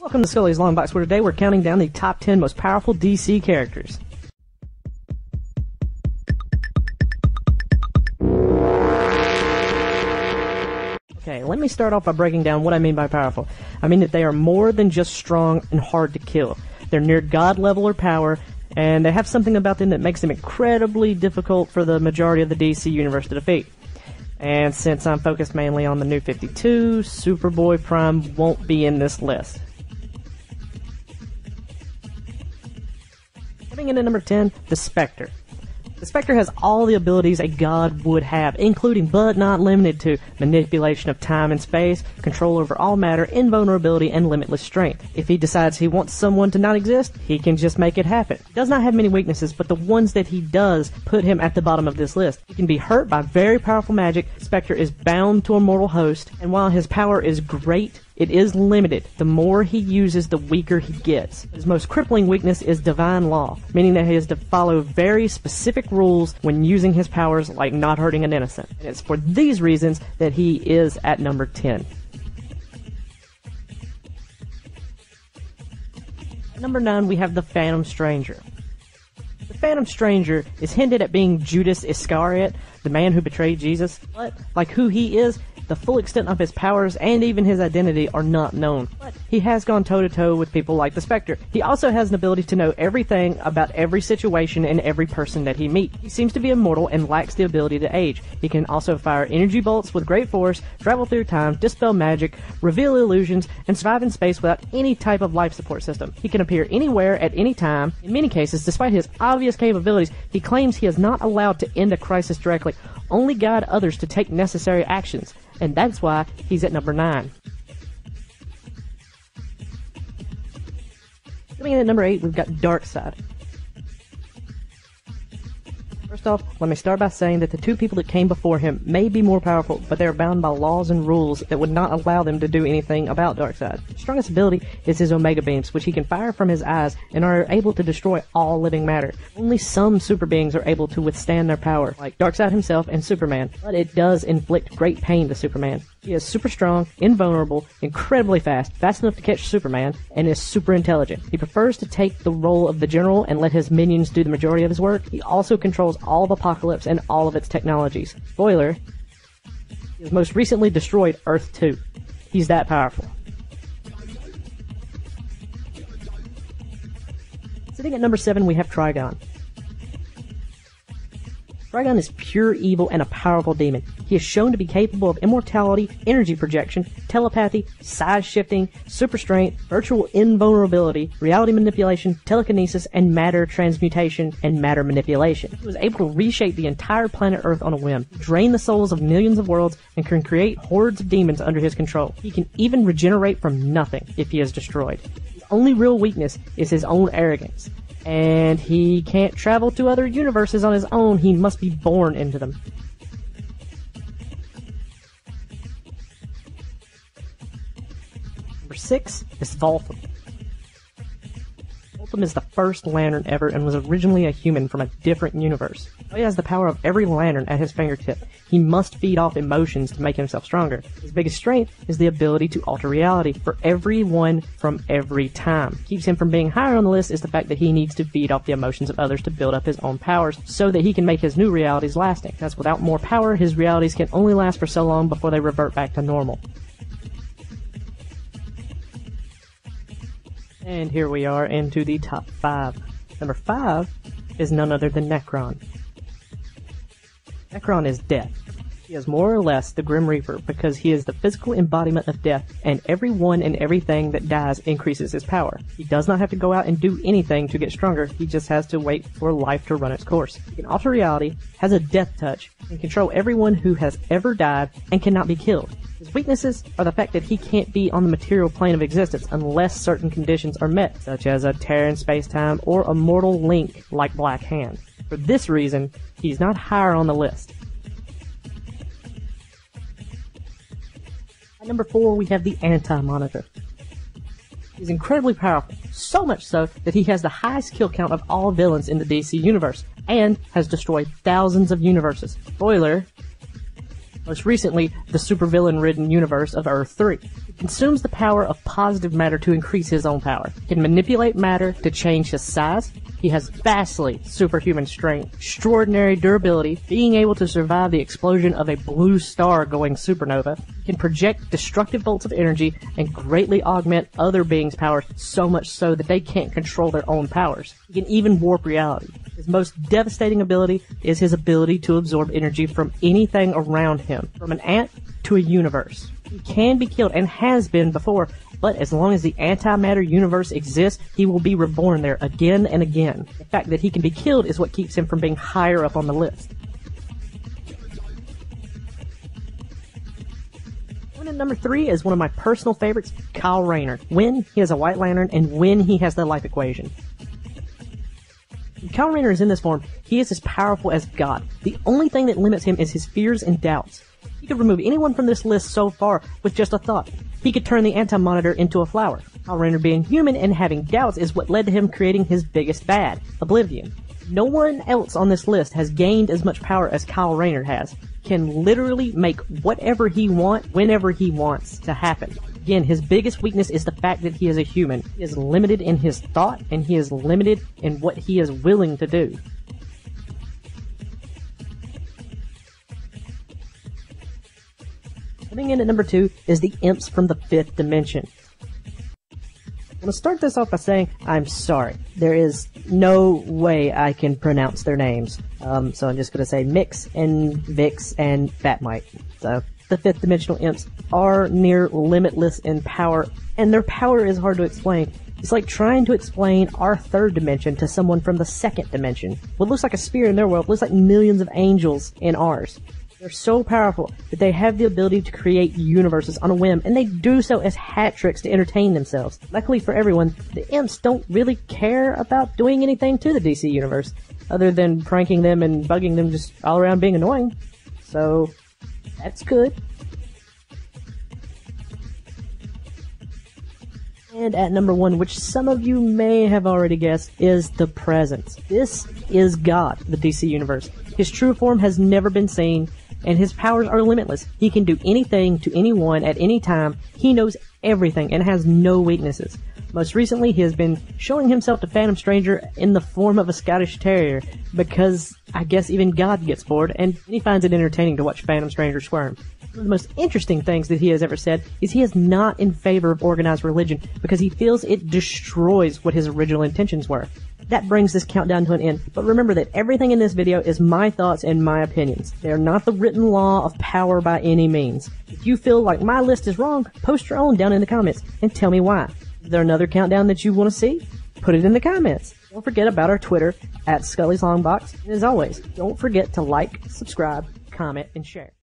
Welcome to Scully's Long Box, where today we're counting down the top 10 most powerful DC characters. Okay, let me start off by breaking down what I mean by powerful. I mean that they are more than just strong and hard to kill. They're near god level or power, and they have something about them that makes them incredibly difficult for the majority of the DC universe to defeat. And since I'm focused mainly on the New 52, Superboy Prime won't be in this list. Coming in at number 10, the Spectre. The Spectre has all the abilities a god would have, including but not limited to manipulation of time and space, control over all matter, invulnerability, and limitless strength. If he decides he wants someone to not exist, he can just make it happen. He does not have many weaknesses, but the ones that he does put him at the bottom of this list. He can be hurt by very powerful magic. Spectre is bound to a mortal host, and while his power is great, it is limited. The more he uses, the weaker he gets. His most crippling weakness is divine law, meaning that he has to follow very specific rules when using his powers, like not hurting an innocent. And it's for these reasons that he is at number 10. At number 9, we have the Phantom Stranger. The Phantom Stranger is hinted at being Judas Iscariot, the man who betrayed Jesus, but like who he is, the full extent of his powers and even his identity are not known. But he has gone toe-to-toe with people like the Spectre. He also has an ability to know everything about every situation and every person that he meets. He seems to be immortal and lacks the ability to age. He can also fire energy bolts with great force, travel through time, dispel magic, reveal illusions, and survive in space without any type of life support system. He can appear anywhere at any time. In many cases, despite his obvious capabilities, he claims he is not allowed to end a crisis directly, only guide others to take necessary actions. And that's why he's at number 9. Coming in at number 8, we've got Darkseid. First off, let me start by saying that the two people that came before him may be more powerful, but they are bound by laws and rules that would not allow them to do anything about Darkseid. His strongest ability is his Omega Beams, which he can fire from his eyes and are able to destroy all living matter. Only some super beings are able to withstand their power, like Darkseid himself and Superman, but it does inflict great pain to Superman. He is super strong, invulnerable, incredibly fast enough to catch Superman, and is super intelligent. He prefers to take the role of the general and let his minions do the majority of his work. He also controls all of Apocalypse and all of its technologies. Spoiler, he has most recently destroyed Earth 2. He's that powerful. Sitting at number 7, we have Trigon. Trigon is pure evil and a powerful demon. He is shown to be capable of immortality, energy projection, telepathy, size shifting, super strength, virtual invulnerability, reality manipulation, telekinesis, and matter transmutation and matter manipulation. He was able to reshape the entire planet Earth on a whim, drain the souls of millions of worlds, and can create hordes of demons under his control. He can even regenerate from nothing if he is destroyed. His only real weakness is his own arrogance. And he can't travel to other universes on his own, he must be born into them. Number 6 is Volthoom. Volthoom is the first Lantern ever and was originally a human from a different universe. He has the power of every Lantern at his fingertip. He must feed off emotions to make himself stronger. His biggest strength is the ability to alter reality for everyone from every time. Keeps him from being higher on the list is the fact that he needs to feed off the emotions of others to build up his own powers so that he can make his new realities lasting. As without more power, his realities can only last for so long before they revert back to normal. And here we are into the top 5. Number 5 is none other than Nekron. Nekron is death. He is more or less the Grim Reaper because he is the physical embodiment of death, and everyone and everything that dies increases his power. He does not have to go out and do anything to get stronger, he just has to wait for life to run its course. He can alter reality, has a death touch, and control everyone who has ever died, and cannot be killed. His weaknesses are the fact that he can't be on the material plane of existence unless certain conditions are met, such as a tear in space-time or a mortal link like Black Hand. For this reason, he's not higher on the list. At number 4, we have the Anti-Monitor. He's incredibly powerful, so much so that he has the highest kill count of all villains in the DC universe, and has destroyed thousands of universes. Spoiler, most recently the supervillain-ridden universe of Earth 3. He consumes the power of positive matter to increase his own power. He can manipulate matter to change his size. He has vastly superhuman strength, extraordinary durability, being able to survive the explosion of a blue star going supernova. He can project destructive bolts of energy and greatly augment other beings' powers, so much so that they can't control their own powers. He can even warp reality. His most devastating ability is his ability to absorb energy from anything around him, from an ant to a universe. He can be killed and has been before, but as long as the antimatter universe exists, he will be reborn there again and again. The fact that he can be killed is what keeps him from being higher up on the list. Coming in number 3 is one of my personal favorites, Kyle Rayner, when he has a White Lantern and when he has the life equation. When Kyle Rayner is in this form, he is as powerful as God. The only thing that limits him is his fears and doubts. He could remove anyone from this list so far with just a thought. He could turn the Anti-Monitor into a flower. Kyle Rayner being human and having doubts is what led to him creating his biggest bad, Oblivion. No one else on this list has gained as much power as Kyle Rayner has. Can literally make whatever he wants, whenever he wants to happen. Again, his biggest weakness is the fact that he is a human. He is limited in his thought, and he is limited in what he is willing to do. Coming in at number 2 is the imps from the 5th dimension. I'm going to start this off by saying I'm sorry. There is no way I can pronounce their names. So I'm just going to say Mix and Vix and Batmite. So the 5th dimensional imps are near limitless in power, and their power is hard to explain. It's like trying to explain our 3rd dimension to someone from the 2nd dimension. What looks like a spear in their world looks like millions of angels in ours. They're so powerful that they have the ability to create universes on a whim, and they do so as hat tricks to entertain themselves. Luckily for everyone, the imps don't really care about doing anything to the DC universe, other than pranking them and bugging them, just all around being annoying. So, that's good. And at number 1, which some of you may have already guessed, is the Presence. This is God, the DC universe. His true form has never been seen, and his powers are limitless. He can do anything to anyone at any time. He knows everything and has no weaknesses. Most recently, he has been showing himself to Phantom Stranger in the form of a Scottish Terrier, because I guess even God gets bored, and he finds it entertaining to watch Phantom Stranger squirm. One of the most interesting things that he has ever said is he is not in favor of organized religion because he feels it destroys what his original intentions were. That brings this countdown to an end, but remember that everything in this video is my thoughts and my opinions. They are not the written law of power by any means. If you feel like my list is wrong, post your own down in the comments and tell me why. Is there another countdown that you want to see? Put it in the comments. Don't forget about our Twitter, @Scully'sLongBox. And as always, don't forget to like, subscribe, comment, and share.